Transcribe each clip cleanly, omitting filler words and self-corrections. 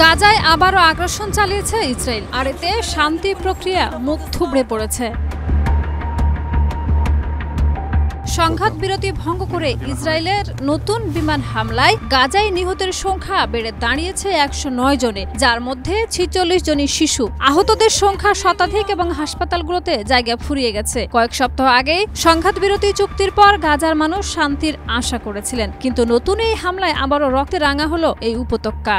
গাজায় আবারও আগ্রাসন চালিয়েছে ইসরায়েল, আর এতে শান্তি প্রক্রিয়া মুখ থুবড়ে পড়েছে। সংঘাত বিরতি ভঙ্গ করে ইসরায়েলের নতুন বিমান হামলায় গাজায় নিহতের সংখ্যা বেড়ে দাঁড়িয়েছে 109 জনে, যার মধ্যে 46 জনই শিশু। আহতদের সংখ্যা শতাধিক এবং হাসপাতালগুলোতে জায়গা ফুরিয়ে গেছে। কয়েক সপ্তাহ আগেই সংঘাত বিরতি চুক্তির পর গাজার মানুষ শান্তির আশা করেছিলেন, কিন্তু নতুন এই হামলায় আবারও রক্তে রাঙা হলো এই উপত্যকা।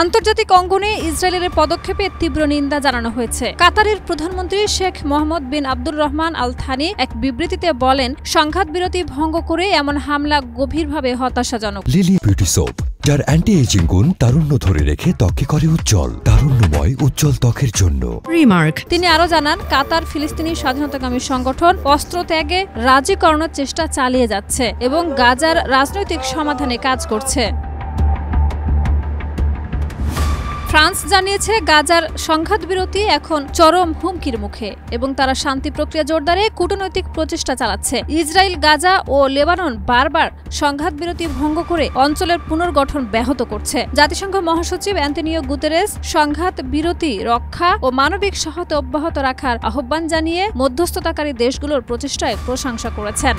আন্তর্জাতিক অঙ্গনে ইসরায়েলের পদক্ষেপে তীব্র নিন্দা জানানো হয়েছে। কাতারের প্রধানমন্ত্রী শেখ মোহাম্মদ বিন আব্দুর রহমান আল থানি এক বিবৃতিতে বলেন, সংঘাত বিরতি ভঙ্গ করে এমন হামলা গভীরভাবে হতাশাজনক। লিলি বিউটি সোপ, যার অ্যান্টি এজিং গুণ তারুণ্য ধরে রেখে ত্বকে করে উজ্জ্বল, তারুণ্যময় উজ্জ্বল ত্বকের জন্য। রিমার্ক। তিনি আরো জানান, কাতার ফিলিস্তিনি স্বাধীনতাকামী সংগঠন অস্ত্র ত্যাগে রাজি করানোর চেষ্টা চালিয়ে যাচ্ছে এবং গাজার রাজনৈতিক সমাধানে কাজ করছে। ফ্রান্স জানিয়েছে, গাজার সংঘাত বিরতি এখন চরম হুমকির মুখে এবং তারা শান্তি প্রক্রিয়া জোরদারে কূটনৈতিক প্রচেষ্টা চালাচ্ছে। ইসরায়েল, গাজা ও লেবানন বারবার সংঘাত বিরতি ভঙ্গ করে অঞ্চলের পুনর্গঠন ব্যাহত করছে। জাতিসংঘ মহাসচিব অ্যান্তোনিও গুতেরেস সংঘাত বিরতি রক্ষা ও মানবিক সহায়তা অব্যাহত রাখার আহ্বান জানিয়ে মধ্যস্থতাকারী দেশগুলোর প্রচেষ্টায় প্রশংসা করেছেন।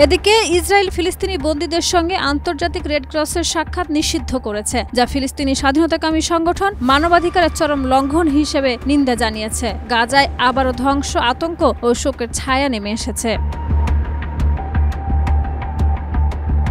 এদিকে ইসরায়েল ফিলিস্তিনি বন্দীদের সঙ্গে আন্তর্জাতিক রেড ক্রসের সাক্ষাৎ নিষিদ্ধ করেছে, যা ফিলিস্তিনি স্বাধীনতাকামী সংগঠন মানবাধিকারের চরম লঙ্ঘন হিসেবে নিন্দা জানিয়েছে। গাজায় আবারও ধ্বংস, আতঙ্ক ও শোকের ছায়া নেমে এসেছে।